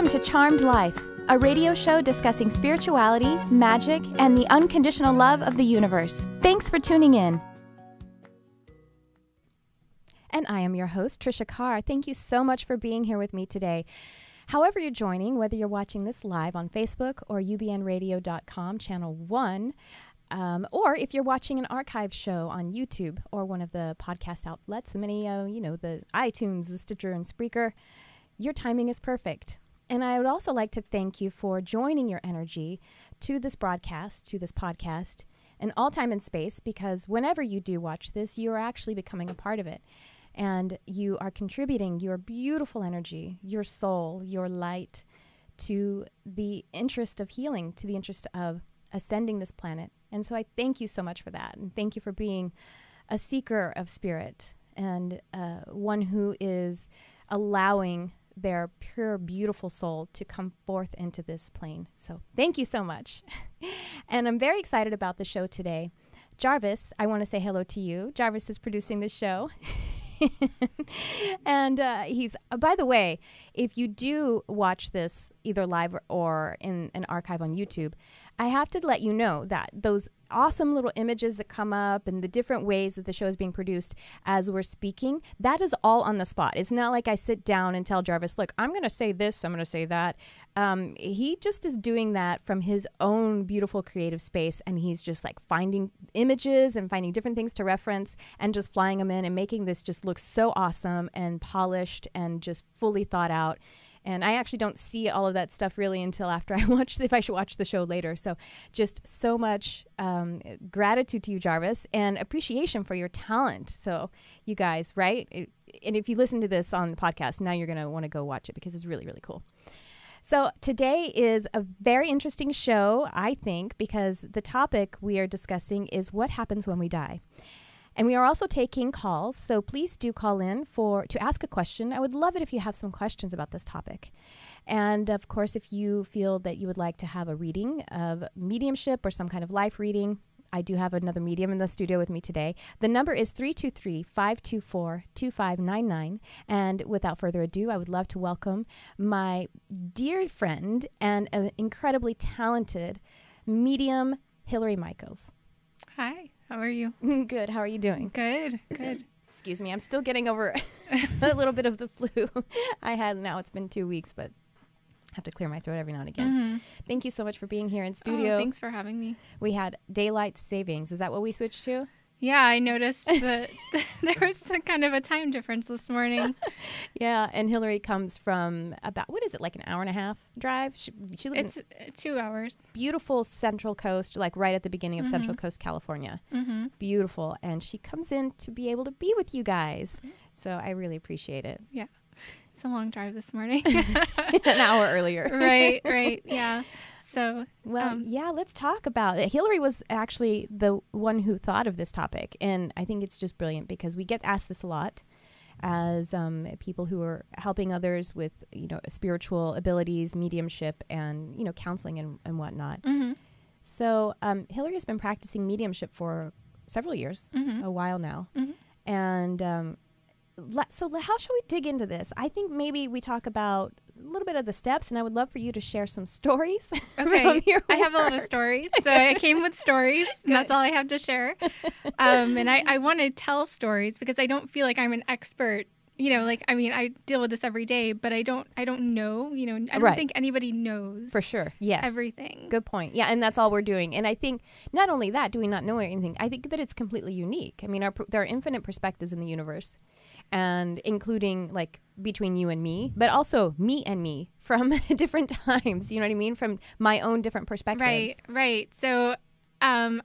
Welcome to Charmed Life, a radio show discussing spirituality, magic, and the unconditional love of the universe. Thanks for tuning in. And I am your host, Tricia Carr. Thank you so much for being here with me today. However you're joining, whether you're watching this live on Facebook or ubnradio.com, channel 1, or if you're watching an archive show on YouTube or one of the podcast outlets, the many, the iTunes, the Stitcher, and Spreaker, your timing is perfect. And I would also like to thank you for joining your energy to this broadcast, to this podcast, in all time and space, because whenever you do watch this, you are actually becoming a part of it. And you are contributing your beautiful energy, your soul, your light to the interest of healing, to the interest of ascending this planet. And so I thank you so much for that. And thank you for being a seeker of spirit and one who is allowing their pure, beautiful soul to come forth into this plane. So thank you so much. And I'm very excited about the show today. Jarvis, I want to say hello to you. Jarvis is producing this show. And he's, by the way, if you do watch this either live or in an archive on YouTube, I have to let you know that those awesome little images that come up and the different ways that the show is being produced as we're speaking, that is all on the spot. It's not like I sit down and tell Jarvis, look, I'm going to say this, I'm going to say that. He just is doing that from his own beautiful creative space, and he's just like finding images and finding different things to reference and just flying them in and making this just look so awesome and polished and just fully thought out. And I actually don't see all of that stuff really until after if I should watch the show later. So just so much gratitude to you, Jarvis, and appreciation for your talent. So you guys, right? And if you listen to this on the podcast, now you're going to want to go watch it because it's really, really cool. So today is a very interesting show, I think, because the topic we are discussing is what happens when we die. And we are also taking calls, so please do call in to ask a question. I would love it if you have some questions about this topic. And of course, if you feel that you would like to have a reading of mediumship or some kind of life reading, I do have another medium in the studio with me today. The number is 323-524-2599. And without further ado, I would love to welcome my dear friend and an incredibly talented medium, Hillary Michaels. Hi. How are you? Good. How are you doing? Good. Good. Excuse me. I'm still getting over a little bit of the flu I had. Now it's been 2 weeks, but I have to clear my throat every now and again. Mm-hmm. Thank you so much for being here in studio. Oh, thanks for having me. We had daylight savings. Is that what we switched to? Yeah, I noticed that there was kind of a time difference this morning. Yeah, and Hillary comes from about, what is it, like an hour and a half drive? She lives in 2 hours. Beautiful Central Coast, like right at the beginning of Central Coast, California. Mm-hmm. Beautiful. And she comes in to be able to be with you guys. Mm-hmm. So I really appreciate it. Yeah. It's a long drive this morning. An hour earlier. Right. Yeah. So, yeah, let's talk about it. Hillary was actually the one who thought of this topic, and I think it's just brilliant because we get asked this a lot as people who are helping others with, spiritual abilities, mediumship, and, counseling and whatnot. Mm-hmm. So Hillary has been practicing mediumship for several years, a while now, and so how shall we dig into this? I think maybe we talk about a little bit of the steps, and I would love for you to share some stories. Okay, I have a lot of stories, so I came with stories, and that's all I have to share. And I want to tell stories because I don't feel like I'm an expert. I deal with this every day, but I don't know. I don't think anybody knows for sure. Yes, everything. Good point. Yeah, and that's all we're doing. And I think not only that, do we not know anything? I think that it's completely unique. I mean, there are infinite perspectives in the universe. And including like between you and me, but also me and me from different times, you know what I mean? From my own different perspectives. Right. So, I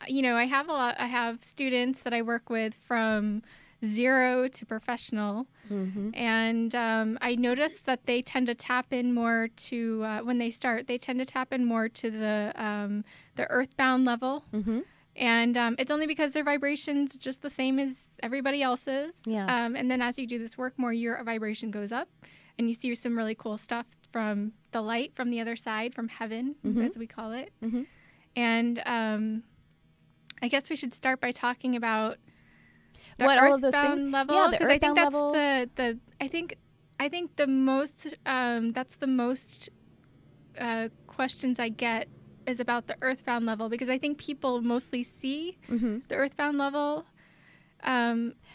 have students that I work with from 0 to professional. Mm-hmm. And I notice that they tend to tap in more to, when they start, they tend to tap in more to the earthbound level. Mm-hmm. And it's only because their vibration's just the same as everybody else's. Yeah. And then as you do this work more, your vibration goes up and you see some really cool stuff from the light from the other side, from heaven, as we call it. Mm-hmm. And I guess we should start by talking about the earthbound level. Yeah, the earthbound I think level. I think the most that's the most questions I get is about the earthbound level, because I think people mostly see the earthbound level,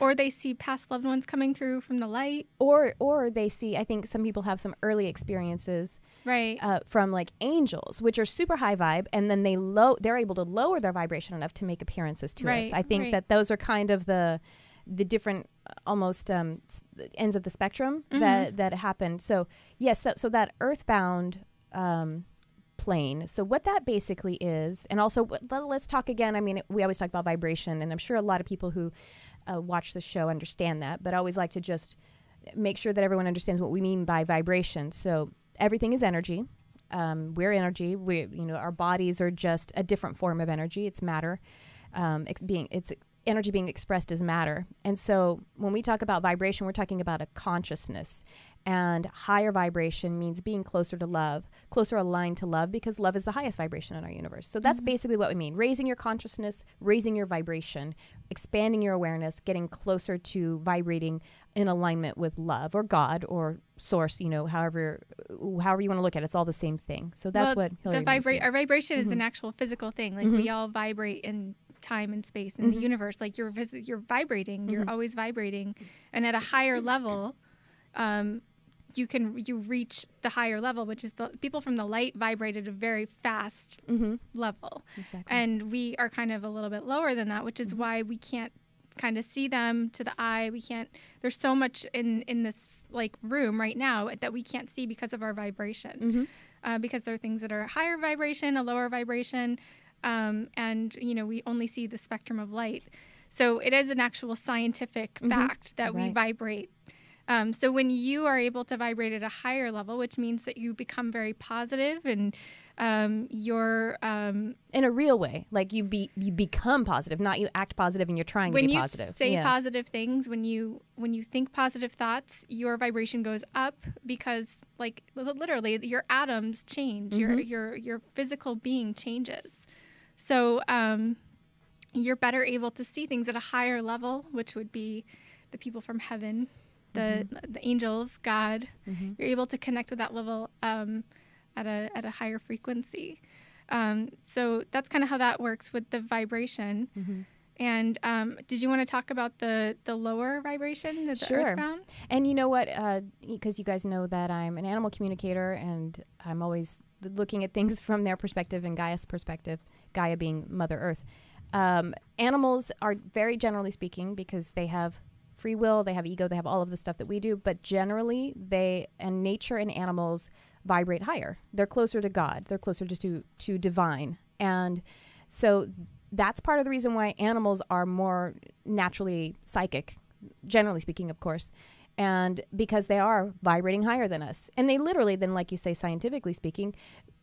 or they see past loved ones coming through from the light, or they see, I think some people have some early experiences from like angels, which are super high vibe, and then they're able to lower their vibration enough to make appearances to us. I think that those are kind of the different almost ends of the spectrum that happen. So yes, so that earthbound plane. So what that basically is, and also let's talk again. I mean, we always talk about vibration, and I'm sure a lot of people who watch the show understand that, but I always like to just make sure that everyone understands what we mean by vibration. So everything is energy. We're energy. Our bodies are just a different form of energy. It's matter. It's energy being expressed as matter. And so when we talk about vibration, we're talking about a consciousness. And higher vibration means being closer to love, closer aligned to love, because love is the highest vibration in our universe. So that's basically what we mean. Raising your consciousness, raising your vibration, expanding your awareness, getting closer to vibrating in alignment with love or God or source, however you want to look at it. It's all the same thing. So that's what Hillary means. Our vibration is an actual physical thing. Like we all vibrate in time and space in the universe. Like you're vibrating, you're always vibrating. And at a higher level, you reach the higher level, which is the people from the light vibrate at a very fast level. Exactly. And we are kind of a little bit lower than that, which is why we can't kind of see them to the eye. There's so much in this like room right now that we can't see because of our vibration. Because there are things that are higher vibration, a lower vibration, and we only see the spectrum of light. So it is an actual scientific fact that we vibrate. So when you are able to vibrate at a higher level, which means that you become very positive and you're in a real way, like you become positive, not you act positive and you're trying to be positive. When you say positive things, when you think positive thoughts, your vibration goes up, because like literally your atoms change, your physical being changes. So you're better able to see things at a higher level, which would be the people from heaven. The angels, God, you're able to connect with that level at a higher frequency. So that's kind of how that works with the vibration. And did you want to talk about the lower vibration, the earthbound? And you know what? Because you guys know that I'm an animal communicator, and I'm always looking at things from their perspective and Gaia's perspective, Gaia being Mother Earth. Animals are, very generally speaking, because they have free will, they have ego, they have all of the stuff that we do, but generally nature and animals vibrate higher. They're closer to God. They're closer to divine. And so that's part of the reason why animals are more naturally psychic, generally speaking, of course, and because they are vibrating higher than us. And they literally, then, like you say, scientifically speaking,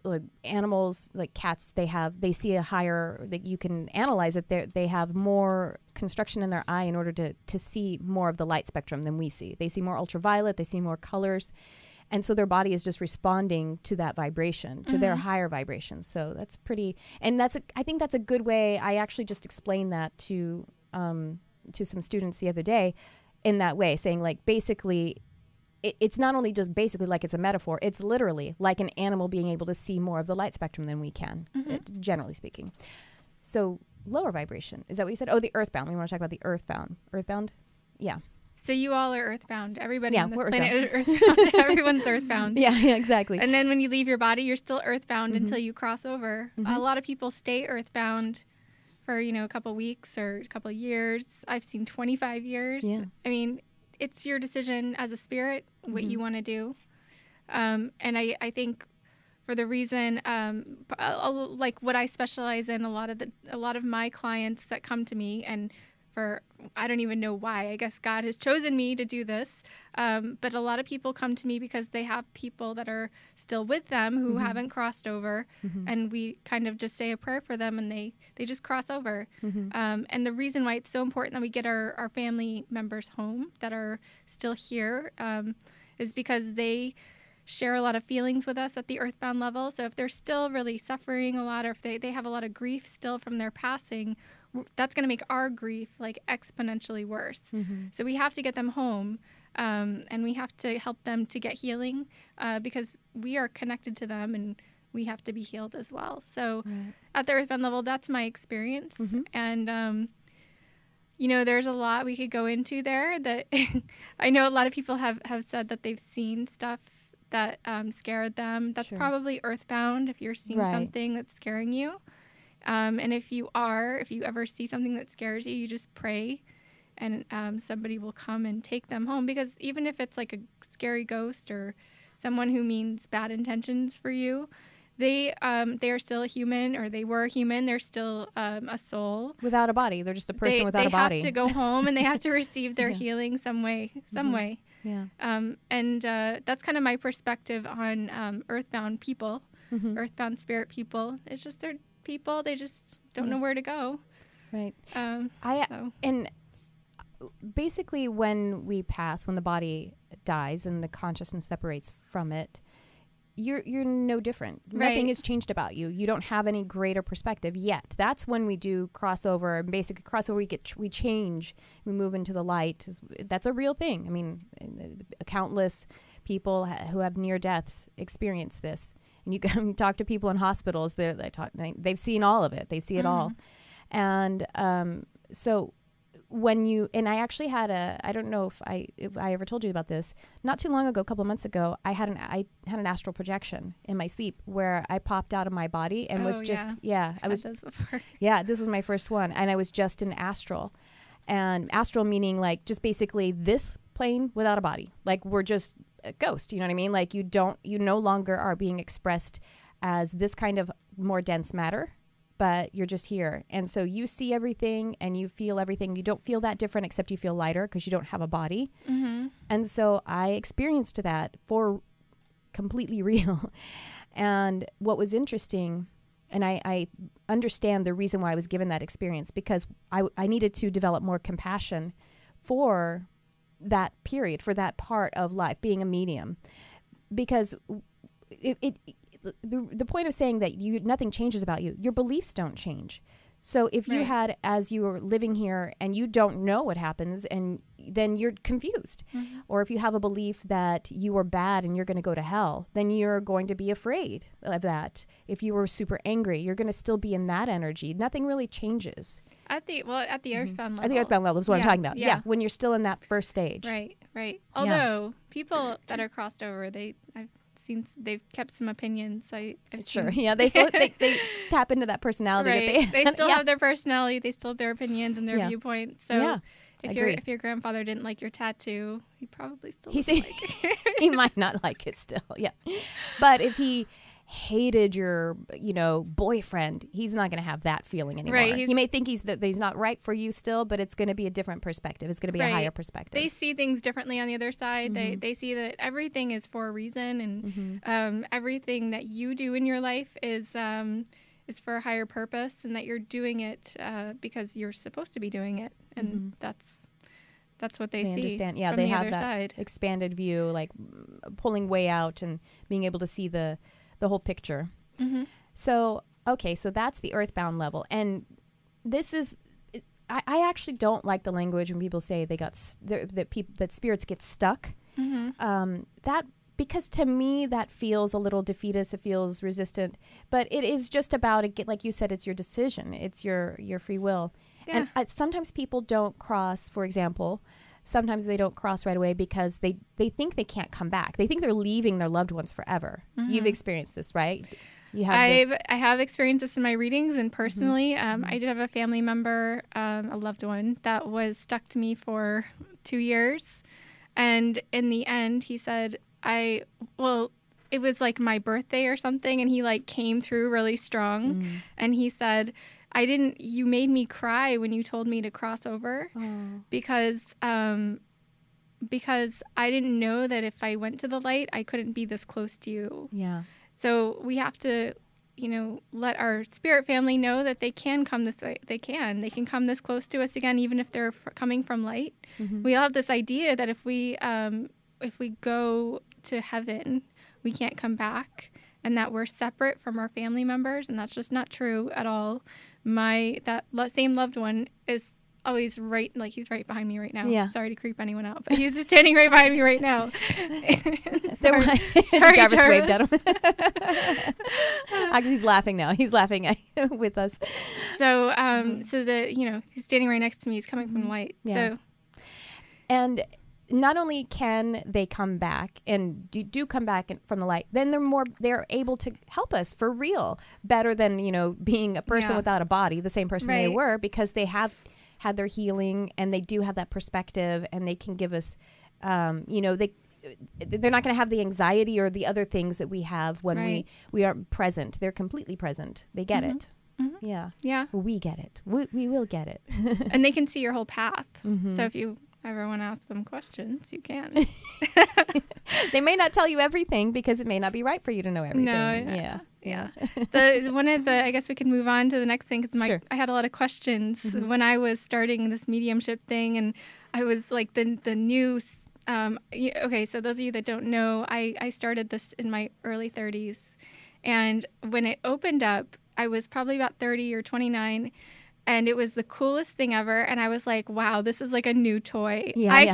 like animals like cats, they see a higher, that you can analyze it, they have more construction in their eye in order to see more of the light spectrum than we see. They see more ultraviolet, they see more colors, and so their body is just responding to that vibration, to their higher vibration. So that's pretty, and I think that's a good way. I actually just explained that to some students the other day in that way, saying like basically it's not only just basically like it's a metaphor, it's literally like an animal being able to see more of the light spectrum than we can, generally speaking. So lower vibration, is that what you said? Oh, the earthbound. We want to talk about the earthbound. Earthbound? Yeah. So you all are earthbound. Everybody on this planet is earthbound. Everyone's earthbound. Yeah, exactly. And then when you leave your body, you're still earthbound until you cross over. A lot of people stay earthbound for, a couple weeks or a couple years. I've seen 25 years. Yeah. I mean, it's your decision as a spirit what you want to do. And I think for the reason, like what I specialize in, a lot of my clients that come to me, and I don't even know why. I guess God has chosen me to do this. But a lot of people come to me because they have people that are still with them who haven't crossed over. And we kind of just say a prayer for them, and they just cross over. And the reason why it's so important that we get our family members home that are still here is because they share a lot of feelings with us at the earthbound level. So if they're still really suffering a lot, or if they have a lot of grief still from their passing, that's going to make our grief like exponentially worse. So we have to get them home, and we have to help them to get healing, because we are connected to them, and we have to be healed as well. So at the earthbound level, that's my experience. And, you know, there's a lot we could go into there that I know a lot of people have said that they've seen stuff that scared them. That's probably earthbound if you're seeing something that's scaring you. And if you ever see something that scares you, you just pray and somebody will come and take them home. Because even if it's like a scary ghost or someone who means bad intentions for you, they are still a human, or they were a human. They're still a soul. Without a body. They're just a person without a body. They have to go home and they have to receive their healing some way. Yeah. And that's kind of my perspective on earthbound people, earthbound spirit people. It's just they're people. They just don't know where to go. Right. And basically when we pass, when the body dies and the consciousness separates from it, you're no different. Nothing has changed about you. You don't have any greater perspective yet. That's when we do crossover. And basically crossover, we change. We move into the light. That's a real thing. I mean, countless people who have near deaths experience this. And you can talk to people in hospitals. They've seen all of it. They see it all. And so when and I actually had I don't know if I ever told you about this. Not too long ago, a couple of months ago, I had an astral projection in my sleep where I popped out of my body and was just this was my first one, and I was just in astral. And astral meaning like just basically this plane without a body. Like we're just a ghost, you know what I mean? Like you no longer are being expressed as this kind of more dense matter, but you're just here. And so you see everything and you feel everything. You don't feel that different except you feel lighter because you don't have a body. And so I experienced that for completely real. And what was interesting, and I understand the reason why I was given that experience, because I needed to develop more compassion for that period, for that part of life, being a medium. Because the point of saying that nothing changes about you, your beliefs don't change. So if you had, as you were living here and you don't know what happens, and then you're confused. Or if you have a belief that you are bad and you're going to go to hell, then you're going to be afraid of that. If you were super angry, you're going to still be in that energy. Nothing really changes. At the earthbound level. At the earthbound level is what I'm talking about. Yeah, when you're still in that first stage. Right. Although people that are crossed over, they've kept some opinions. I've seen. Yeah, they tap into that personality. They still have their personality. They still have their opinions and their viewpoints. So if your grandfather didn't like your tattoo, he probably still doesn't like it. He might not like it still. Yeah, but if he hated your boyfriend, he's not going to have that feeling anymore. He may think he's not right for you still, but it's going to be a different perspective. It's going to be a higher perspective. They see things differently on the other side. They see that everything is for a reason, and everything that you do in your life is for a higher purpose, and that you're doing it because you're supposed to be doing it, and that's what they see. Understand. Yeah, from they the have other that side. Expanded view, like pulling way out and being able to see the whole picture. So that's the earthbound level. And this is, I actually don't like the language when people say that spirits get stuck. Because to me that feels a little defeatist. It feels resistant. But it is just about, like you said, it's your decision. It's your free will. Yeah. And sometimes people don't cross, for example. Sometimes they don't cross right away because they think they can't come back. They think they're leaving their loved ones forever. You've experienced this, right? I have experienced this in my readings, and personally, I did have a family member, a loved one, that was stuck to me for 2 years. And in the end, he said, it was like my birthday or something, and he like came through really strong. And he said, you made me cry when you told me to cross over because I didn't know that if I went to the light, I couldn't be this close to you. Yeah. So we have to, let our spirit family know that they can come they can come this close to us again, even if they're coming from light. We all have this idea that if we go to heaven, we can't come back, and that we're separate from our family members, and that's just not true at all. That same loved one is always right, like he's right behind me right now. Yeah. Sorry to creep anyone out, but he's just standing right behind me right now. Sorry, Jarvis waved at him. Actually, he's laughing now. He's laughing with us. So, so he's standing right next to me. He's coming from the light. Yeah. So, and not only can they come back and do come back from the light, then they're able to help us for real, better than, being a person without a body, the same person they were, because they have had their healing and they do have that perspective, and they can give us, they're not going to have the anxiety or the other things that we have when we aren't present. They're completely present. They get it. Mm-hmm. Yeah. Yeah. We get it. We will get it. And they can see your whole path. Mm-hmm. So if you ever want to ask them questions, you can. They may not tell you everything because it may not be right for you to know everything. No. Yeah. I guess we can move on to the next thing, because Sure. I had a lot of questions when I was starting this mediumship thing, and I was like the new. Okay, so those of you that don't know, I started this in my early 30s, and when it opened up, I was probably about 30 or 29. And it was the coolest thing ever. And I was like, wow, this is like a new toy. Yeah, I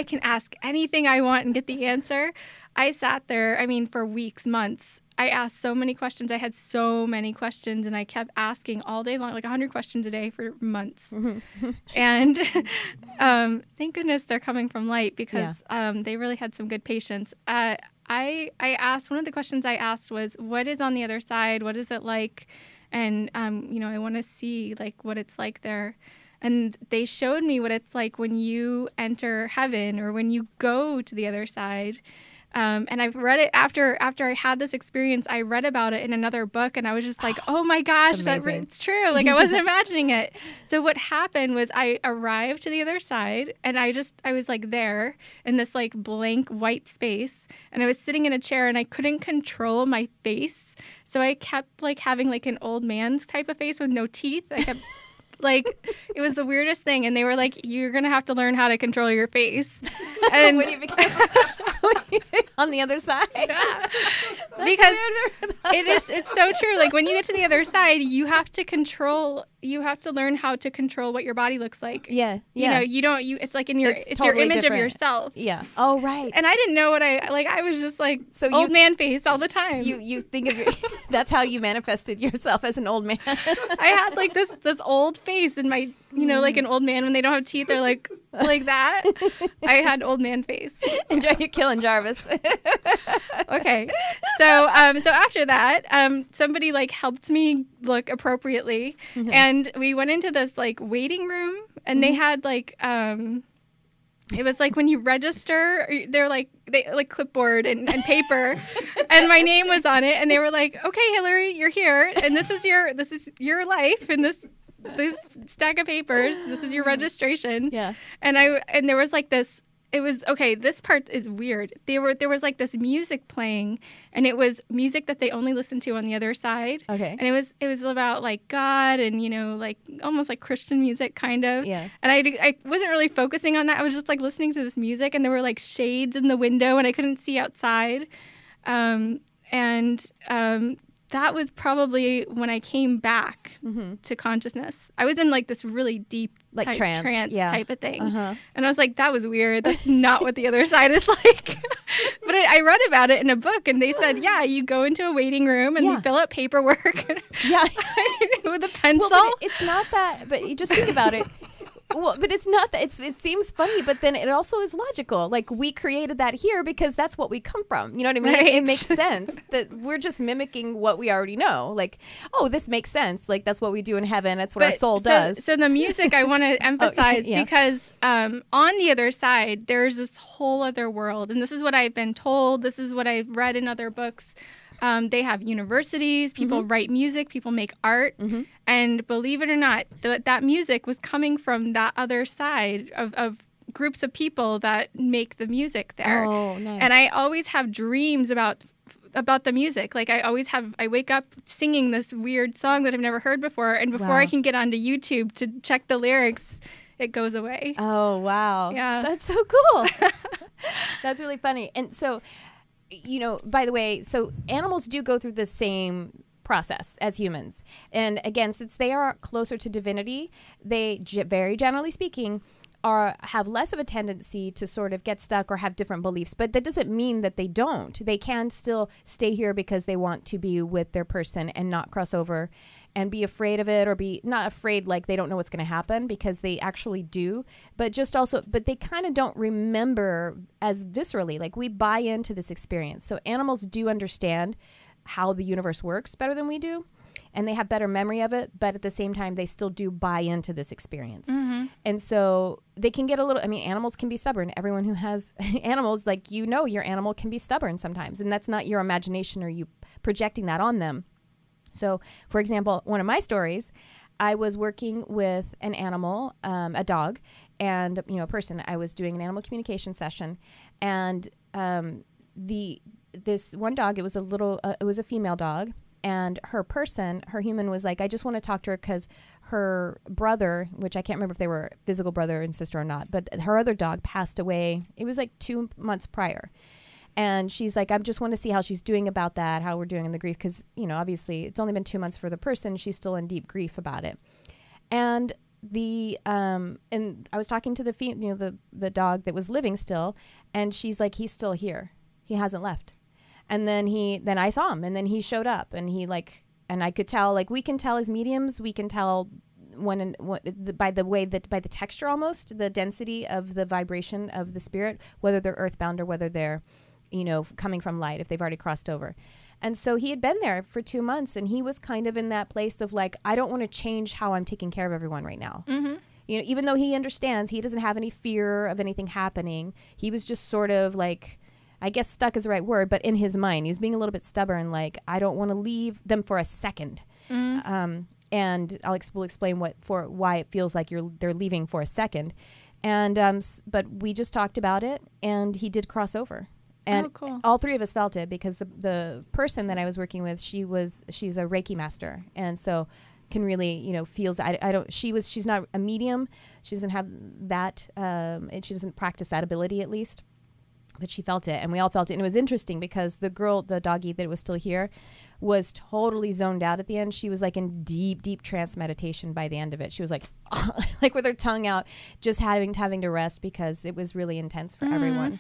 can ask anything I want and get the answer. I sat there, for weeks, months. I asked so many questions. I had so many questions, and I kept asking all day long, like 100 questions a day for months. And thank goodness they're coming from light, because they really had some good patience. I asked, one of the questions I asked was, what is on the other side? What is it like? And, I want to see, like, what it's like there. And they showed me what it's like when you enter heaven, or when you go to the other side. And I've read it after I had this experience. I read about it in another book, and I was just like, oh my gosh, it's true. Like, I wasn't imagining it. So what happened was I arrived to the other side, and I was like there in this like blank white space, and I was sitting in a chair, and I couldn't control my face. So I kept like having like an old man's type of face with no teeth. I kept like, it was the weirdest thing. And they were like, you're going to have to learn how to control your face. And when you became on the other side. Yeah. Because it's so true. Like, when you get to the other side, you have to learn how to control what your body looks like. Yeah. It's like it's your image of yourself. Yeah. Oh, right. And I didn't know what I was just like, so old man face all the time. You think of that's how you manifested yourself, as an old man. I had like this old face, and my, like an old man when they don't have teeth, they're like that. I had old man face. Enjoy your killing, Jarvis. Okay. So after that, somebody like helped me look appropriately, and we went into this like waiting room, and they had like it was like when you register, they like clipboard and paper, and my name was on it, and they were like, okay, Hillary, you're here, and this is your life, and this stack of papers, this is your registration. Yeah. And there was like this. It was okay. This part is weird. There was like this music playing, and it was music that they only listened to on the other side. Okay. And it was about like God, and like almost like Christian music kind of. Yeah. And I wasn't really focusing on that. I was just like listening to this music, and there were like shades in the window, and I couldn't see outside. That was probably when I came back to consciousness. I was in like this really deep like trance type of thing. And I was like, that was weird. That's not what the other side is like. But I read about it in a book, and they said, yeah, you go into a waiting room, and you fill out paperwork with a pencil. Well, but it's not that, but you just think about it. Well, but it's not that. It seems funny, but then it also is logical. Like, we created that here because that's what we come from. You know what I mean? Right. It makes sense that we're just mimicking what we already know. Like, oh, this makes sense. Like, that's what we do in heaven. That's what our soul does. So the music I want to emphasize because on the other side, there's this whole other world. And this is what I've been told. This is what I've read in other books. They have universities, people write music, people make art. And believe it or not, that music was coming from that other side of groups of people that make the music there. Oh, nice. And I always have dreams about the music. Like, I wake up singing this weird song that I've never heard before. And before I can get onto YouTube to check the lyrics, it goes away. Oh, wow. Yeah. That's so cool. That's really funny. And so, by the way, so animals do go through the same process as humans. And again, since they are closer to divinity, they, very generally speaking, have less of a tendency to sort of get stuck or have different beliefs. But that doesn't mean that they don't. They can still stay here because they want to be with their person and not cross over and be afraid of it, or be not afraid like they don't know what's going to happen, because they actually do. But but they kind of don't remember as viscerally. Like, we buy into this experience. So animals do understand how the universe works better than we do, and they have better memory of it, but at the same time, they still do buy into this experience. Mm-hmm. And so they can get a little, I mean, animals can be stubborn. Everyone who has animals, like, your animal can be stubborn sometimes, and that's not your imagination or you projecting that on them. So, for example, one of my stories, I was working with an animal, a dog, and, a person. I was doing an animal communication session, and this one dog, it was a female dog. And her human was like, I just want to talk to her because her brother, which I can't remember if they were physical brother and sister or not, but her other dog passed away. It was like 2 months prior. And she's like, I just want to see how she's doing about that, how we're doing in the grief. Because, obviously it's only been 2 months for the person. She's still in deep grief about it. And and I was talking to the dog that was living still. And she's like, he's still here. He hasn't left. And then I saw him, and then he showed up, and and I could tell, like, we can tell as mediums, we can tell by the texture, almost the density of the vibration of the spirit, whether they're earthbound or whether they're, coming from light, if they've already crossed over. And so he had been there for 2 months, and he was kind of in that place of like, I don't want to change how I'm taking care of everyone right now. Mm-hmm. Even though he understands, he doesn't have any fear of anything happening. He was just sort of like, I guess stuck is the right word, but in his mind, he was being a little bit stubborn, like, I don't want to leave them for a second. Mm-hmm. And we'll explain why it feels like they're leaving for a second. And but we just talked about it, and he did cross over. And cool. All three of us felt it, because the person that I was working with, she's a Reiki master, and so can really, feels. She's not a medium. She doesn't have that. And she doesn't practice that ability, at least. But she felt it, and we all felt it. And it was interesting because the doggy that was still here, was totally zoned out at the end. She was like in deep, deep trance meditation by the end of it. She was like, like with her tongue out, just having to rest, because it was really intense for everyone.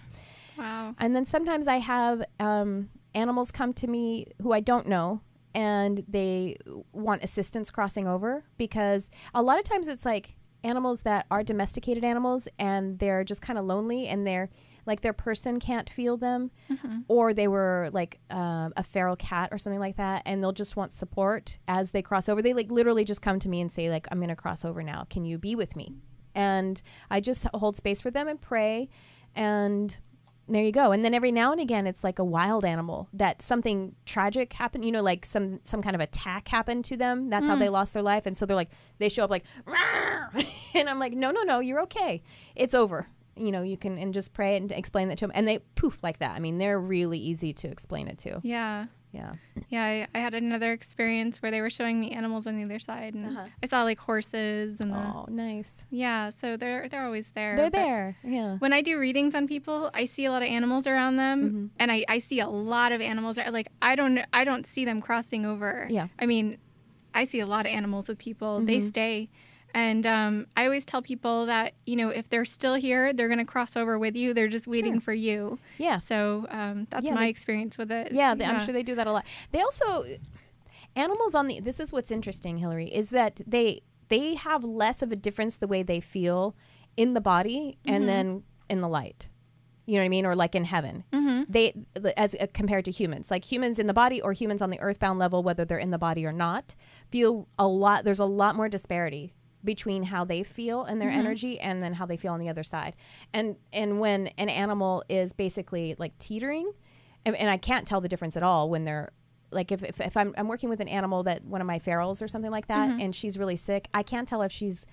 Wow. And then sometimes I have animals come to me who I don't know, and they want assistance crossing over, because a lot of times it's like animals that are domesticated animals, and they're just kind of lonely, and they're like their person can't feel them, mm-hmm. or they were like a feral cat or something like that, and they'll just want support as they cross over. They like literally just come to me and say, like, I'm going to cross over now. Can you be with me? And I just hold space for them and pray, and there you go. And then every now and again, it's like a wild animal that something tragic happened, like some kind of attack happened to them. That's how they lost their life. And so they show up like, and I'm like, no, you're okay. It's over. You can, and just pray and explain that to them. And they poof like that. I mean, they're really easy to explain it to. Yeah. Yeah. Yeah. I had another experience where they were showing me animals on the other side, and I saw like horses and nice. Yeah. So they're always there. They're there. Yeah. When I do readings on people, I see a lot of animals around them, mm-hmm. and I see a lot of animals. Like, I don't see them crossing over. Yeah. I mean, I see a lot of animals with people. Mm-hmm. They stay. And I always tell people that, if they're still here, they're going to cross over with you. They're just waiting for you. Yeah. So that's my experience with it. Yeah, I'm sure they do that a lot. They also, animals this is what's interesting, Hillary, is that they have less of a difference the way they feel in the body, mm-hmm. and then in the light. You know what I mean? Or like in heaven. Mm-hmm. They, as compared to humans, like humans in the body or humans on the earthbound level, whether they're in the body or not, feel there's a lot more disparity between how they feel and their mm-hmm. energy, and then how they feel on the other side. And when an animal is basically like teetering, and I can't tell the difference at all when they're like, if I'm working with an animal, that one of my ferals or something like that, mm-hmm. and she's really sick, I can't tell if she's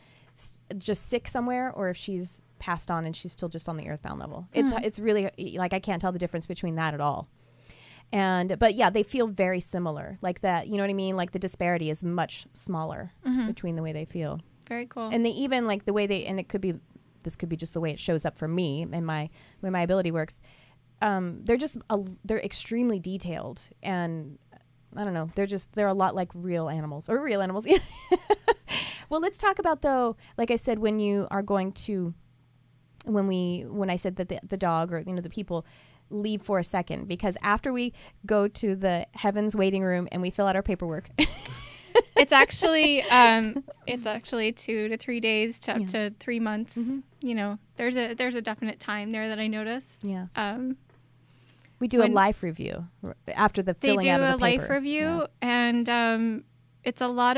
just sick somewhere or if she's passed on and she's still just on the earthbound level. Mm-hmm. It's really like, I can't tell the difference between that at all. But yeah, they feel very similar, like that. You know what I mean? Like the disparity is much smaller mm-hmm. between the way they feel. Very cool. And they even like the way and this could be just the way it shows up for me and the way my ability works. They're extremely detailed, and I don't know. They're a lot like real animals or real animals. Well, let's talk about though, like I said, when you are going to, when I said that the dog or, the people leave for a second, because after we go to the heavens waiting room and we fill out our paperwork, it's actually 2 to 3 days to up to 3 months. There's a definite time there that I notice. We do a life review after the filling out of the paper. They do a life review, and it's a lot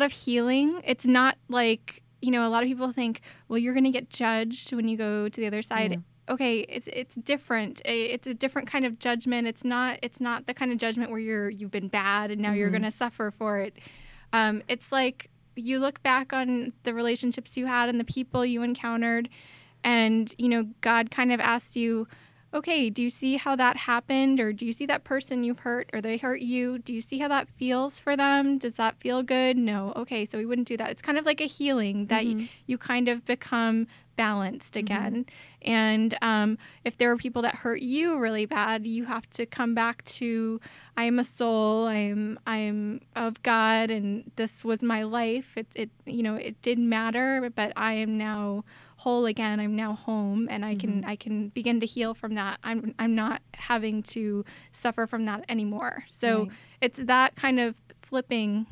of healing. It's not like, a lot of people think, well, you're going to get judged when you go to the other side. Yeah. Okay, it's different. It's a different kind of judgment. It's not the kind of judgment where you've been bad and now you're going to suffer for it. It's like you look back on the relationships you had and the people you encountered, and God kind of asks you, okay, do you see how that happened? Or do you see that person you've hurt or they hurt you? Do you see how that feels for them? Does that feel good? No. Okay, so we wouldn't do that. It's kind of like a healing that you kind of become balanced again. And if there are people that hurt you really bad, you have to come back to, I am a soul, I am of God, and this was my life. It did matter, but I am now whole again. I'm now home, and I can begin to heal from that. I'm not having to suffer from that anymore. So it's that kind of flipping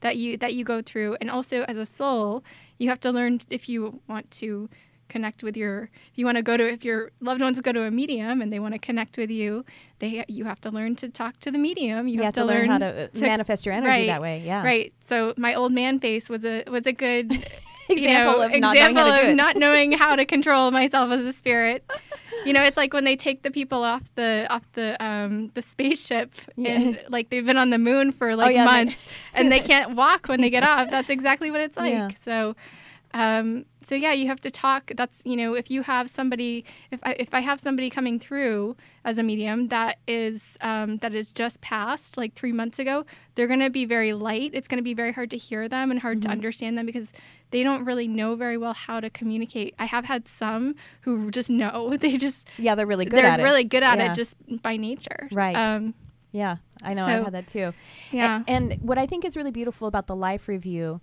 that you go through. And also as a soul, you have to learn, if you want to connect with if your loved ones go to a medium and they want to connect with you, you have to learn to talk to the medium. You have to learn how to manifest your energy that way. Yeah. Right. So my old man face was a good example of not knowing how to control myself as a spirit. It's like when they take the people off the spaceship and like they've been on the moon for months and they can't walk when they get off. That's exactly what it's like. Yeah. So you have to talk. That's, if you have somebody, if I have somebody coming through as a medium that is just passed like 3 months ago, they're going to be very light. It's going to be very hard to hear them and hard to understand them because they don't really know very well how to communicate. I have had some who just know. They're really good at it. They're really good at it just by nature. Right. Yeah, I know. I've had that too. Yeah. And what I think is really beautiful about the life review,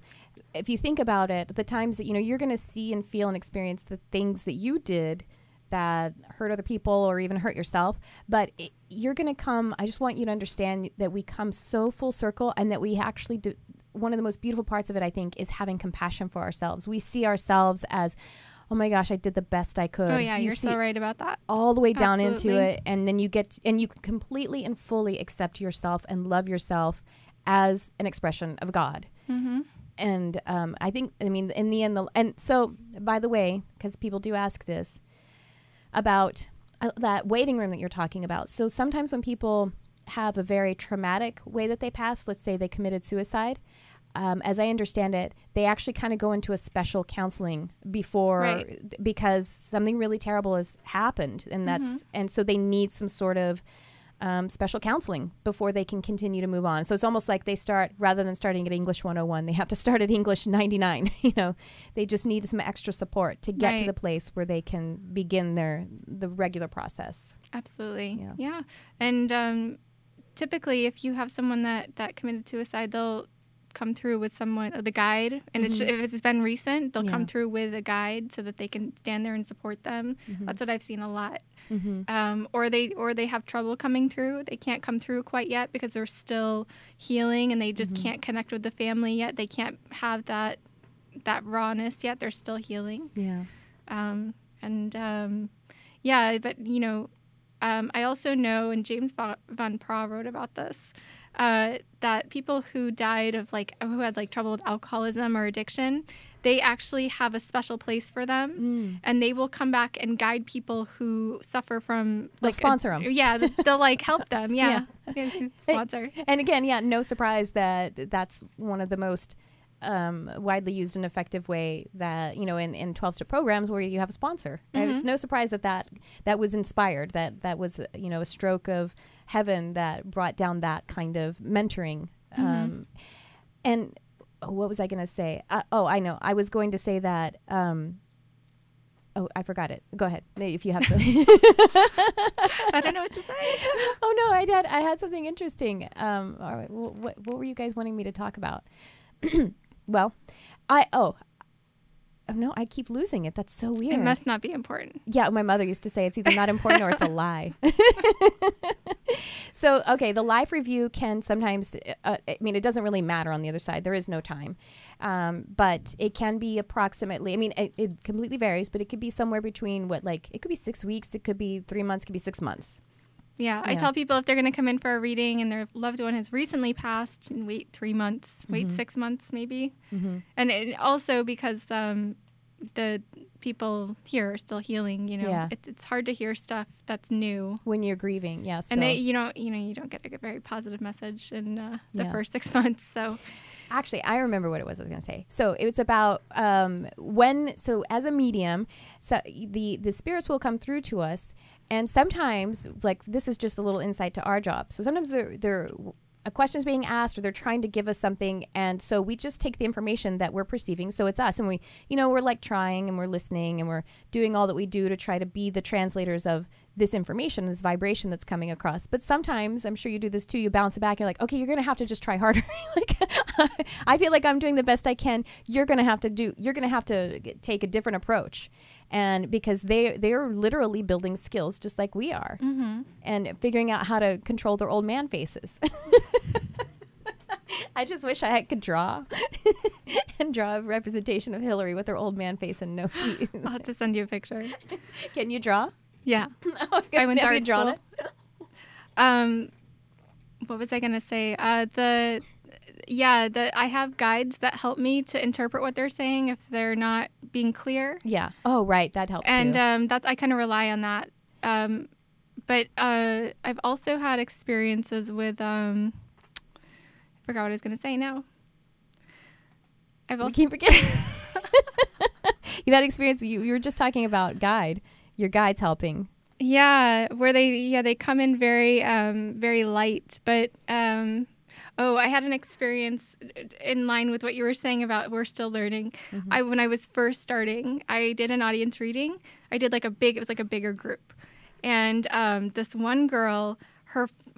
if you think about it, the times that, you're going to see and feel and experience the things that you did that hurt other people or even hurt yourself, but you're going to come, I just want you to understand that we come so full circle, and that we actually do. One of the most beautiful parts of it, I think, is having compassion for ourselves. We see ourselves as, oh my gosh, I did the best I could. Oh yeah, you're so right about that. All the way down into it, and then you completely and fully accept yourself and love yourself as an expression of God. And in the end, and so, by the way, because people do ask this about that waiting room that you're talking about. So sometimes when people have a very traumatic way that they pass, let's say they committed suicide, as I understand it, they actually kind of go into a special counseling before, because something really terrible has happened, and and so they need some sort of special counseling before they can continue to move on. So it's almost like they start, rather than starting at English 101, they have to start at English 99. They just need some extra support to get to the place where they can begin the regular process. Absolutely. Yeah. And typically, if you have someone that committed suicide, they'll come through with someone, the guide, and if it's been recent, they'll come through with a guide so that they can stand there and support them. That's what I've seen a lot. Or they have trouble coming through. They can't come through quite yet because they're still healing, and they just can't connect with the family yet. They can't have that rawness yet. They're still healing. But I also know, and James Van Pra wrote about this, that people who died of who had trouble with alcoholism or addiction, they actually have a special place for them, and they will come back and guide people who suffer from sponsor them. They'll help them. Sponsor. And again, no surprise that that's one of the most widely used and effective way that, in 12-step programs where you have a sponsor. And it's no surprise that was inspired, that was, a stroke of heaven that brought down that kind of mentoring. And what was I going to say? I know. I was going to say that Oh, I forgot it. Go ahead. If you have to. I don't know what to say. Oh no, I had something interesting. All right. What were you guys wanting me to talk about? Well, no, I keep losing it. That's so weird. It must not be important. Yeah, my mother used to say it's either not important or it's a lie. So, okay, the live review can sometimes, it doesn't really matter on the other side. There is no time. But it can be approximately, it completely varies, but it could be somewhere between it could be 6 weeks, it could be 3 months, it could be 6 months. Yeah, I tell people if they're going to come in for a reading and their loved one has recently passed, and wait 3 months, wait 6 months maybe. Mm-hmm. And it also because the people here are still healing, it's hard to hear stuff that's new when you're grieving. Yeah, still. And you don't get a very positive message in the first 6 months. So. Actually, I remember what it was I was going to say. So it's about so as a medium, so the spirits will come through to us, and sometimes, this is just a little insight to our job. So sometimes they're a question is being asked, or they're trying to give us something, and so we just take the information that we're perceiving. So it's us, and we, we're trying, and we're listening, and we're doing all that we do to try to be the translators of this information, this vibration that's coming across. But sometimes, I'm sure you do this too, you bounce it back, you're like, okay, you're going to have to just try harder. I feel like I'm doing the best I can. You're going to have to take a different approach. And because they're literally building skills just like we are, and figuring out how to control their old man faces. I just wish I could draw and draw a representation of Hillary with her old man face and no teeth. I'll have to send you a picture. Can you draw? Yeah. Okay. I went to art school. It? What was I going to say? I have guides that help me to interpret what they're saying if they're not being clear. Yeah. Oh, right. That helps and, too. And I kind of rely on that. But I've also had experiences with, I forgot what I was going to say now. We keep forgetting. You've had experience. You were just talking about your guides helping. Yeah, where they come in very, very light. But, I had an experience in line with what you were saying about we're still learning. Mm-hmm. When I was first starting, I did an audience reading. I did it was like a bigger group. And this one girl,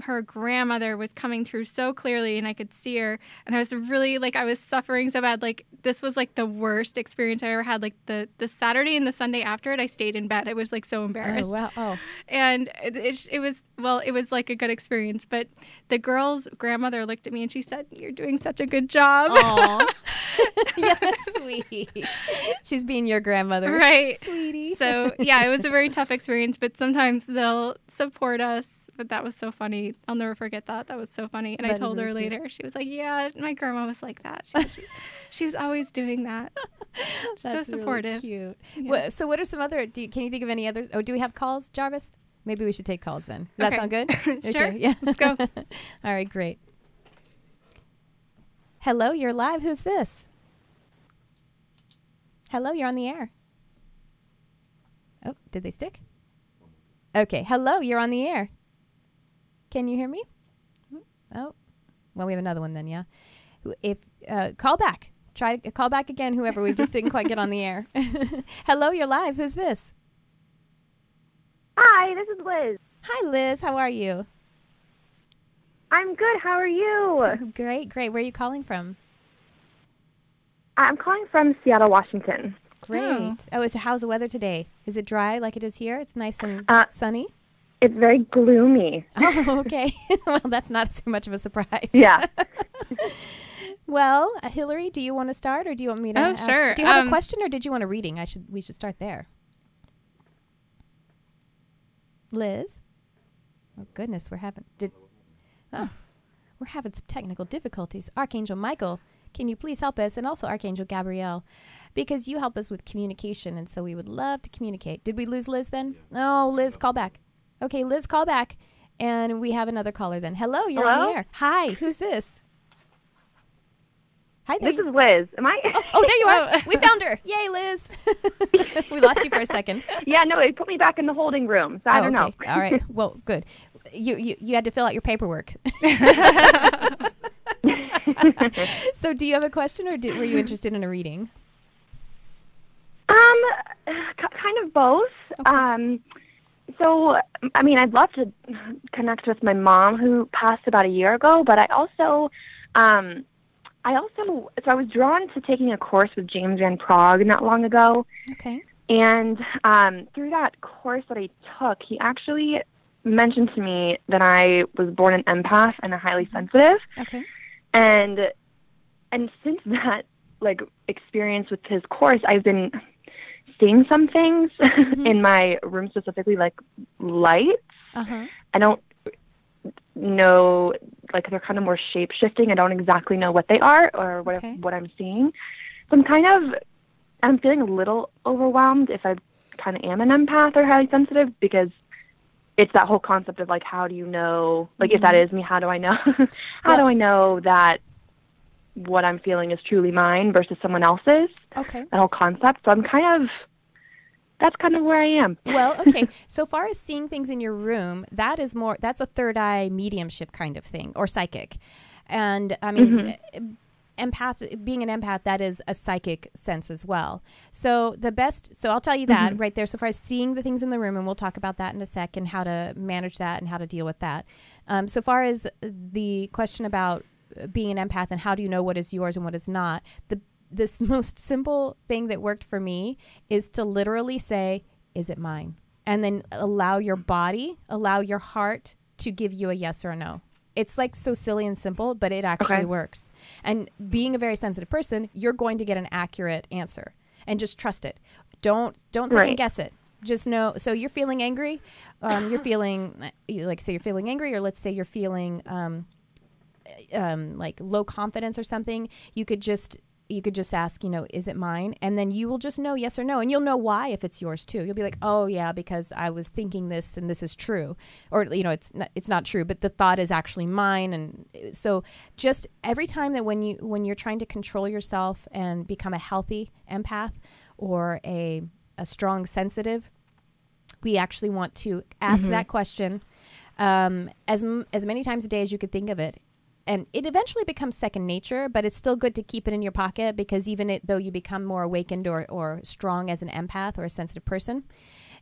her grandmother was coming through so clearly, and I could see her, and I was really I was suffering so bad. This was the worst experience I ever had. The Saturday and the Sunday after it, I stayed in bed. I was so embarrassed. Oh wow! Oh. And it was a good experience. But the girl's grandmother looked at me and she said, "You're doing such a good job." Aww. Yeah, that's sweet. She's being your grandmother, right, sweetie. So yeah, it was a very tough experience. But sometimes they'll support us. But that was so funny. I'll never forget that. That was so funny. And I told her later. She was like, yeah, my grandma was like that. She was always doing that. That's so supportive. Really cute. Yeah. So what are some other, can you think of any others? Oh, do we have calls, Jarvis? Maybe we should take calls then. Does that sound good? Sure. Okay, yeah. Let's go. All right, great. Hello, you're live. Who's this? Hello, you're on the air. Oh, did they stick? Okay. Hello, you're on the air. Can you hear me? Oh, well, we have another one then, yeah. If call back. Try to call back again, whoever. We just didn't quite get on the air. Hello, you're live. Who's this? Hi, this is Liz. Hi, Liz. How are you? I'm good. How are you? Great. Where are you calling from? I'm calling from Seattle, Washington. Great. How's the weather today? Is it dry like it is here? It's nice and sunny? It's very gloomy. Oh, okay. Well, that's not so much of a surprise. Yeah. Well, Hillary, do you want to start, or do you want me to ask? Sure. Do you have a question, or did you want a reading? We should start there. Liz? Oh, goodness, we're having some technical difficulties. Archangel Michael, can you please help us? And also Archangel Gabrielle, because you help us with communication, and so we would love to communicate. Did we lose Liz then? Oh, Liz, call back. Okay, Liz, call back. And we have another caller then. Hello, you're on the air. Hi, who's this? Hi there. This is Liz. Am I? Oh, there you are. We found her. Yay, Liz. We lost you for a second. Yeah, no, it put me back in the holding room, so I don't know. All right. Well, good. You had to fill out your paperwork. So do you have a question, or were you interested in a reading? kind of both. Okay. So, I mean, I'd love to connect with my mom who passed about a year ago, but I also, so I was drawn to taking a course with James Van Praagh not long ago. Okay. And through that course that I took, he actually mentioned to me that I was born an empath and a highly sensitive. Okay. And since that, like, experience with his course, I've been seeing some things in my room, specifically like lights. I don't know, like, they're kind of more shape-shifting. I don't exactly know what they are or what I'm seeing. So I'm feeling a little overwhelmed if I kind of am an empath or highly sensitive, because it's that whole concept of, like, how do you know, like, if that is me, how do I know? How do I know that what I'm feeling is truly mine versus someone else's? Okay. That whole concept. So that's kind of where I am. Well, okay. So far as seeing things in your room, that's a third eye mediumship kind of thing, or psychic. And I mean, being an empath, that is a psychic sense as well. So I'll tell you that right there. So far as seeing the things in the room, and we'll talk about that in a sec and how to manage that and how to deal with that. So far as the question about being an empath and how do you know what is yours and what is not, this most simple thing that worked for me is to literally say, is it mine? And then allow your body, allow your heart to give you a yes or a no. It's like so silly and simple, but it actually works. And being a very sensitive person, you're going to get an accurate answer, and just trust it. Don't second guess it. Just know. So you're feeling angry. You're feeling, like, say you're feeling angry, or let's say you're feeling like low confidence or something. You could just ask, is it mine? And then you will just know yes or no. And you'll know why if it's yours too. You'll be like, oh yeah, because I was thinking this and this is true. Or, it's not true, but the thought is actually mine. And so just every time that when you're trying to control yourself and become a healthy empath or a strong sensitive, we actually want to ask that question as many times a day as you could think of it. And it eventually becomes second nature, but it's still good to keep it in your pocket, because even though you become more awakened or strong as an empath or a sensitive person,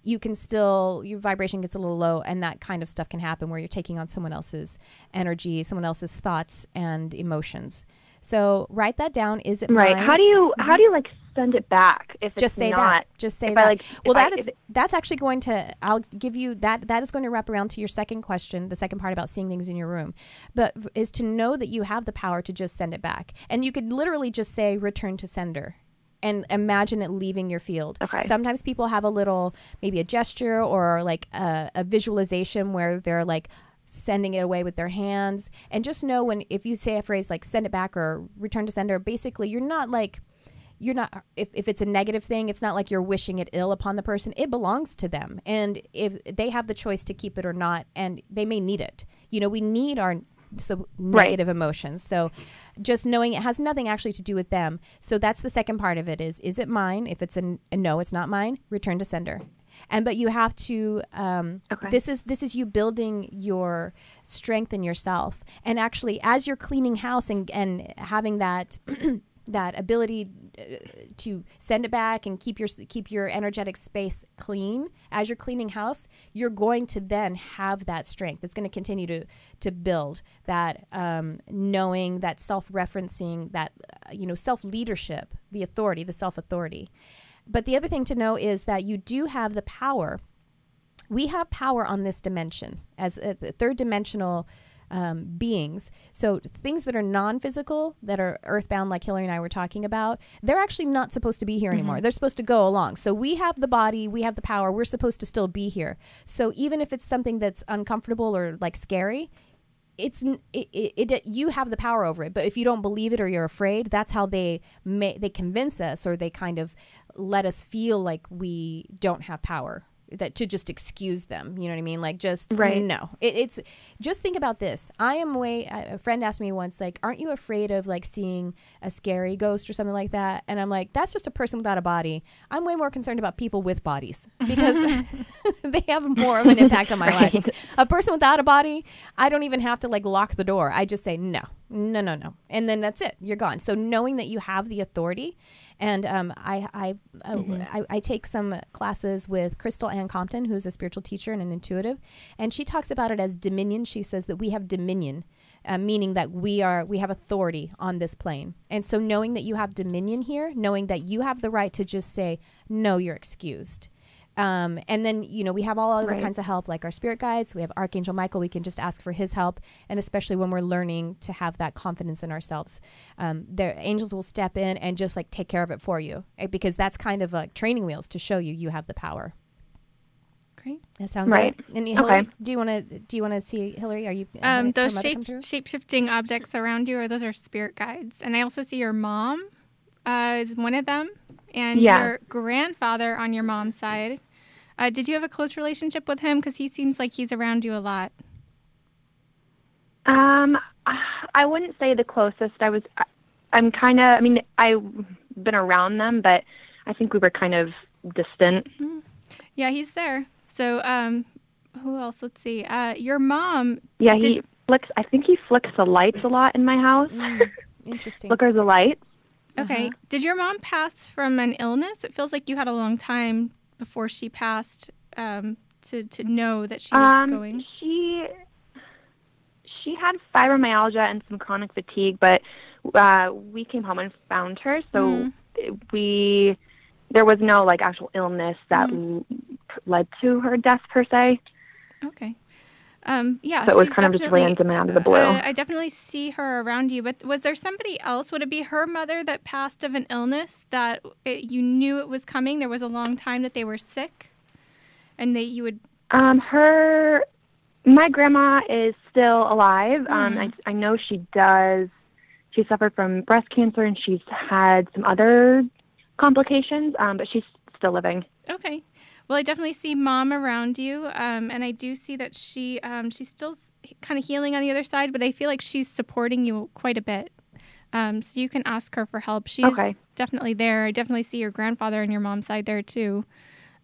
you can still, your vibration gets a little low, and that kind of stuff can happen where you're taking on someone else's energy, someone else's thoughts and emotions. So write that down. Is it mine? How do you like send it back if just it's say not? That. Just say that. That's actually going to, I'll give you that. That is going to wrap around to your second question, the second part about seeing things in your room, but is to know that you have the power to just send it back. And you could literally just say, return to sender, and imagine it leaving your field. Okay. Sometimes people have maybe a gesture or like a visualization where they're like sending it away with their hands. And just know if you say a phrase like send it back or return to sender, basically if it's a negative thing, it's not like you're wishing it ill upon the person. It belongs to them. And if they have the choice to keep it or not, and they may need it. We need our negative emotions. So just knowing it has nothing actually to do with them. So that's the second part of it is it mine? If it's a no, it's not mine, return to sender. But you have to, this is you building your strength in yourself. And actually, as you're cleaning house and having that that ability to send it back and keep your energetic space clean, as you're cleaning house, you're going to then have that strength. It's going to continue to build that knowing, that self-referencing, that self-leadership, the authority, the self-authority. But the other thing to know is that you do have the power. We have power on this dimension as the third dimensional beings. So things that are non-physical, that are earthbound, like Hillary and I were talking about, they're actually not supposed to be here anymore. They're supposed to go along. So we have the body, we have the power, we're supposed to still be here. So even if it's something that's uncomfortable or like scary, you have the power over it. But if you don't believe it or you're afraid, that's how they convince us, or they kind of let us feel like we don't have power, that to just excuse them. You know what I mean? Like no. It's just think about this. A friend asked me once, like, aren't you afraid of like seeing a scary ghost or something like that? And I'm like, that's just a person without a body. I'm way more concerned about people with bodies, because they have more of an impact on my life. A person without a body, I don't even have to like lock the door. I just say, no, No. And then that's it. You're gone. So knowing that you have the authority, and I take some classes with Crystal Ann Compton, who's a spiritual teacher and an intuitive, and she talks about it as dominion. She says that we have dominion, meaning that we have authority on this plane. And so knowing that you have dominion here, knowing that you have the right to just say, no, you're excused. And then, we have all other kinds of help, like our spirit guides. We have Archangel Michael. We can just ask for his help. And especially when we're learning to have that confidence in ourselves, the angels will step in and just like take care of it for you, because that's kind of like training wheels to show you have the power. Great. That sounds good. And Hillary, do you want to see Hillary? Are you those shape-shifting objects around you, or those are spirit guides? And I also see your mom is one of them, and your grandfather on your mom's side. Did you have a close relationship with him? Because he seems like he's around you a lot. I wouldn't say the closest. I've been around them, but I think we were kind of distant. Yeah, he's there. So, who else? Let's see. Your mom. Yeah, I think he flicks the lights a lot in my house. Interesting. Flickers the lights. Okay. Did your mom pass from an illness? It feels like you had a long time before she passed to know that she was going. She had fibromyalgia and some chronic fatigue, but we came home and found her, so there was no like actual illness that led to her death per se. Okay. So it was kind of just random out of the blue. I definitely see her around you, but was there somebody else? Would it be her mother that passed of an illness that you knew it was coming? There was a long time that they were sick, and that you would. My grandma is still alive. I know she does. She suffered from breast cancer, and she's had some other complications, but she's still living. Okay. Well, I definitely see Mom around you, and I do see that she's still kind of healing on the other side, but I feel like she's supporting you quite a bit. So you can ask her for help. She's definitely there. I definitely see your grandfather and your mom's side there too.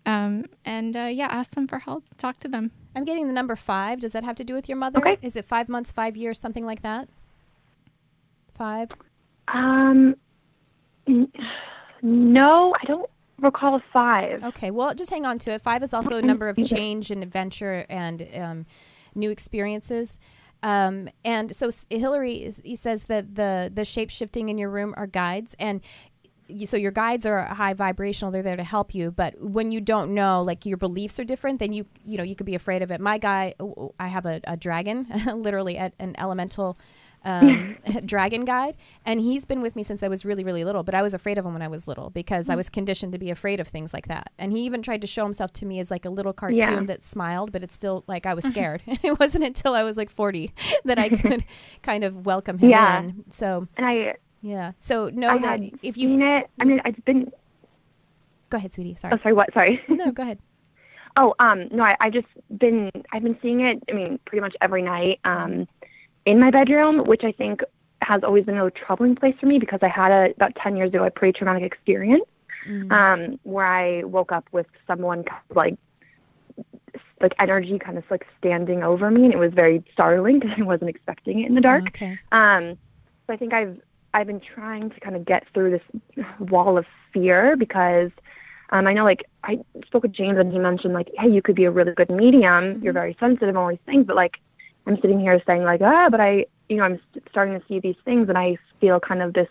Ask them for help. Talk to them. I'm getting the number 5. Does that have to do with your mother? Okay. Is it 5 months, 5 years, something like that? 5? No, I don't recall a 5. Okay, well, just hang on to it. 5 is also a number of change and adventure and new experiences. And so Hillary, he says that the shape-shifting in your room are guides, and so your guides are high vibrational. They're there to help you. But when you don't know, like your beliefs are different, then you could be afraid of it. My guy, I have a dragon, literally an elemental dragon guide, and he's been with me since I was really, really little, but I was afraid of him when I was little because I was conditioned to be afraid of things like that. And he even tried to show himself to me as like a little cartoon that smiled, but it's still like I was scared. It wasn't until I was like 40 that I could kind of welcome him in. So, so know that if you've seen it, I've been. Go ahead, sweetie. Sorry. Oh, sorry. What? Sorry. No, go ahead. Oh, no, I've been seeing it. Pretty much every night. In my bedroom, which I think has always been a troubling place for me because I had about 10 years ago a pretty traumatic experience where I woke up with someone kind of like energy kind of like standing over me, and it was very startling because I wasn't expecting it in the dark. Okay. So I think I've been trying to kind of get through this wall of fear because I know like I spoke with James and he mentioned like, hey, you could be a really good medium. You're very sensitive and all these things, but like I'm sitting here saying like, but I'm starting to see these things and I feel kind of this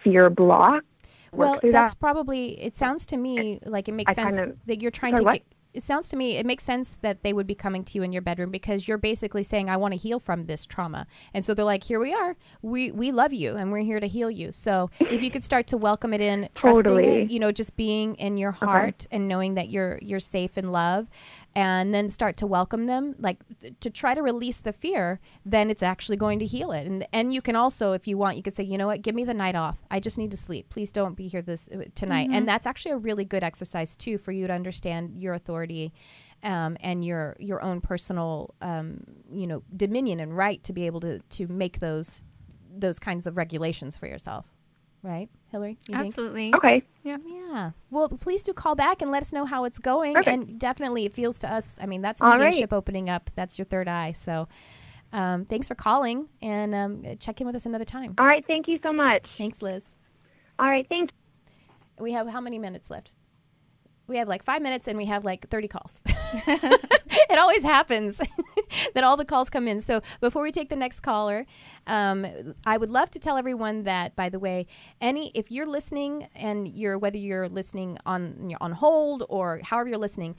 fear block. Well, that's probably, it sounds to me like it makes sense that you're trying to get, it sounds to me, it makes sense that they would be coming to you in your bedroom because you're basically saying, I want to heal from this trauma. And so they're like, here we are. We love you and we're here to heal you. So if you could start to welcome it in, trusting it, just being in your heart and knowing that you're safe in love, and then start to welcome them, like to try to release the fear, then it's actually going to heal it. And you can also, if you want, you could say, you know what, give me the night off. I just need to sleep. Please don't be here tonight. And that's actually a really good exercise too for you to understand your authority and your own personal, dominion and right to be able to make those kinds of regulations for yourself. Right, Hillary? Absolutely. Think? Okay. Yeah. Well, please do call back and let us know how it's going. Okay. And definitely it feels to us, that's mediumship opening up. That's your third eye. So Thanks for calling, and check in with us another time. All right. Thank you so much. Thanks, Liz. All right. Thanks. We have how many minutes left? We have like 5 minutes, and we have like 30 calls. It always happens that all the calls come in. So before we take the next caller, I would love to tell everyone that, by the way, if you're listening, and whether you're listening on hold or however you're listening,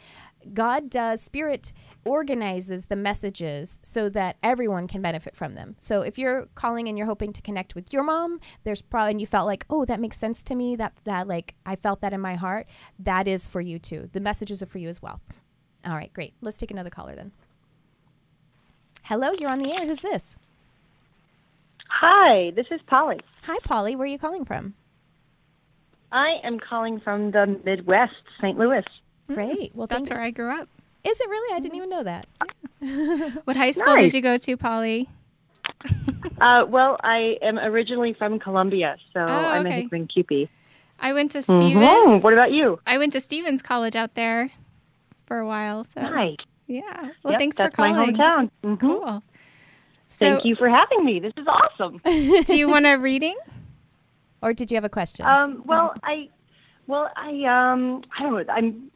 Spirit organizes the messages so that everyone can benefit from them. So if you're calling and you're hoping to connect with your mom, and you felt like, oh, that makes sense to me, that like I felt that in my heart, that is for you too. The messages are for you as well. All right, great. Let's take another caller then. Hello, you're on the air. Who's this? Hi, this is Polly. Hi, Polly. Where are you calling from? I am calling from the Midwest, St. Louis. Great. Well, That's where I grew up. Is it really? I didn't even know that. What high school did you go to, Polly? Well, I am originally from Columbia, so I'm a Hickman Cupid. I went to Stevens. What about you? I went to Stevens College out there for a while. So. Nice. Yeah. Well, thanks for calling. calling. That's my hometown. Cool. So, Thank you for having me. This is awesome. Do you want a reading? Or did you have a question? Well, I don't know. I'm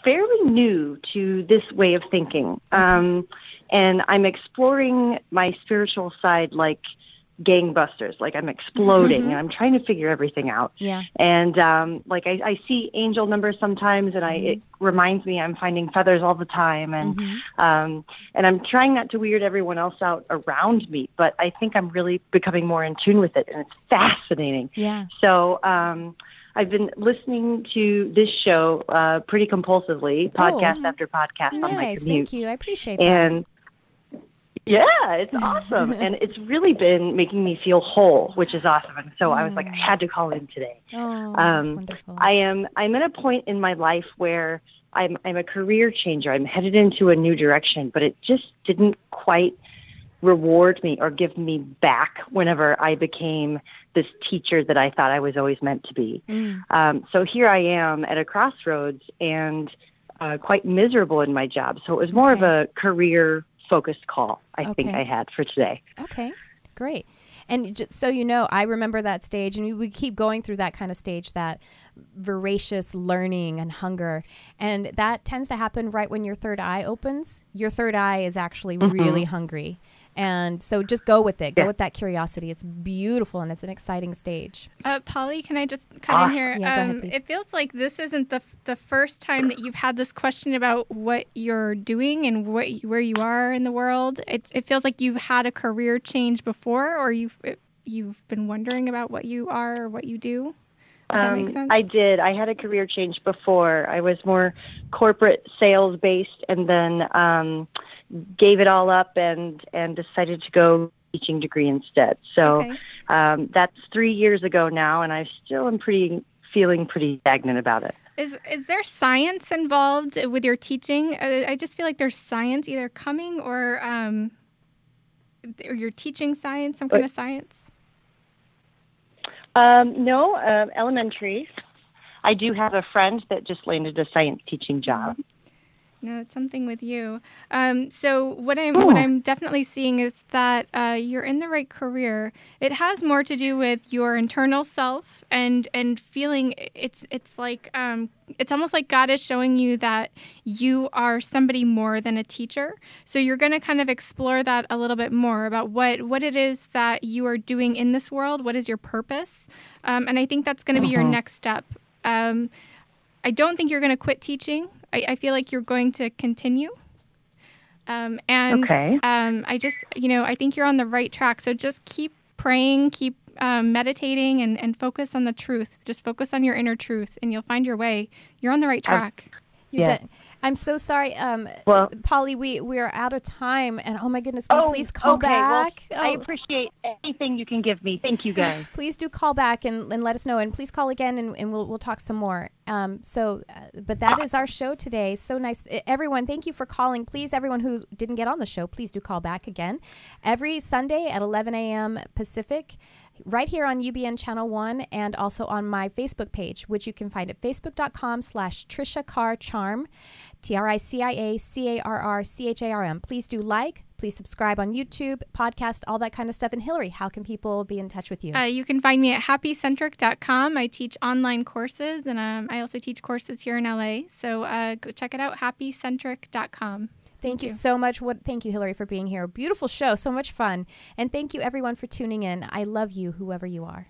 fairly new to this way of thinking. And I'm exploring my spiritual side like gangbusters. Like I'm exploding and I'm trying to figure everything out. Yeah. And like I see angel numbers sometimes, and it reminds me I'm finding feathers all the time. And and I'm trying not to weird everyone else out around me, but I think I'm really becoming more in tune with it, and it's fascinating. Yeah. So I've been listening to this show pretty compulsively, podcast after podcast on my Nice. commute. Thank you. I appreciate that. And yeah, it's awesome. And it's really been making me feel whole, which is awesome. And so I was like, I had to call in today. Oh, that's wonderful. I'm at a point in my life where I'm a career changer. I'm headed into a new direction, but it just didn't quite reward me or give me back whenever I became this teacher that I thought I was always meant to be. So here I am at a crossroads and quite miserable in my job. So it was more of a career-focused call, I think I had for today. Okay, great. And just so you know, I remember that stage, and we keep going through that kind of stage, that voracious learning and hunger. And that tends to happen right when your third eye opens. Your third eye is actually really hungry. And so just go with it. Go with that curiosity. It's beautiful, and it's an exciting stage. Polly, can I just cut in here? Yeah, go ahead, please. It feels like this isn't the first time that you've had this question about what you're doing and where you are in the world. It feels like you've had a career change before, or you've been wondering about what you are or what you do. Does that make sense? I did. I had a career change before. I was more corporate sales based, and then gave it all up and decided to go teaching degree instead. So that's 3 years ago now, and I still am feeling pretty stagnant about it. Is there science involved with your teaching? I just feel like there's science either coming or you're teaching science, some kind of science. No, elementary. I do have a friend that just landed a science teaching job. No, it's something with you. So what I'm definitely seeing is that you're in the right career. It has more to do with your internal self and feeling. It's like it's almost like God is showing you that you are somebody more than a teacher. So you're going to kind of explore that a little bit more about what it is that you are doing in this world. What is your purpose? And I think that's going to be your next step. I don't think you're going to quit teaching. I feel like you're going to continue. I just, I think you're on the right track. So just keep praying, keep meditating, and focus on the truth. Just focus on your inner truth, and you'll find your way. You're on the right track. I'm so sorry, Polly. We are out of time, and oh my goodness, please call back. Well, I appreciate anything you can give me. Thank you, guys. Please do call back and let us know, and please call again, and we'll talk some more. But that is our show today. So nice, everyone. Thank you for calling. Please, everyone who didn't get on the show, please do call back again every Sunday at 11 a.m. Pacific. Right here on UBN Channel 1 and also on my Facebook page, which you can find at facebook.com/Tricia Carr Charm, TriciaCarrCharm. Please do like, Please subscribe on YouTube, podcast, all that kind of stuff. And Hillary, how can people be in touch with you? You can find me at happycentric.com. I teach online courses, and I also teach courses here in LA. So go check it out, happycentric.com. Thank you so much. Thank you, Hillary, for being here. Beautiful show. So much fun. And thank you, everyone, for tuning in. I love you, whoever you are.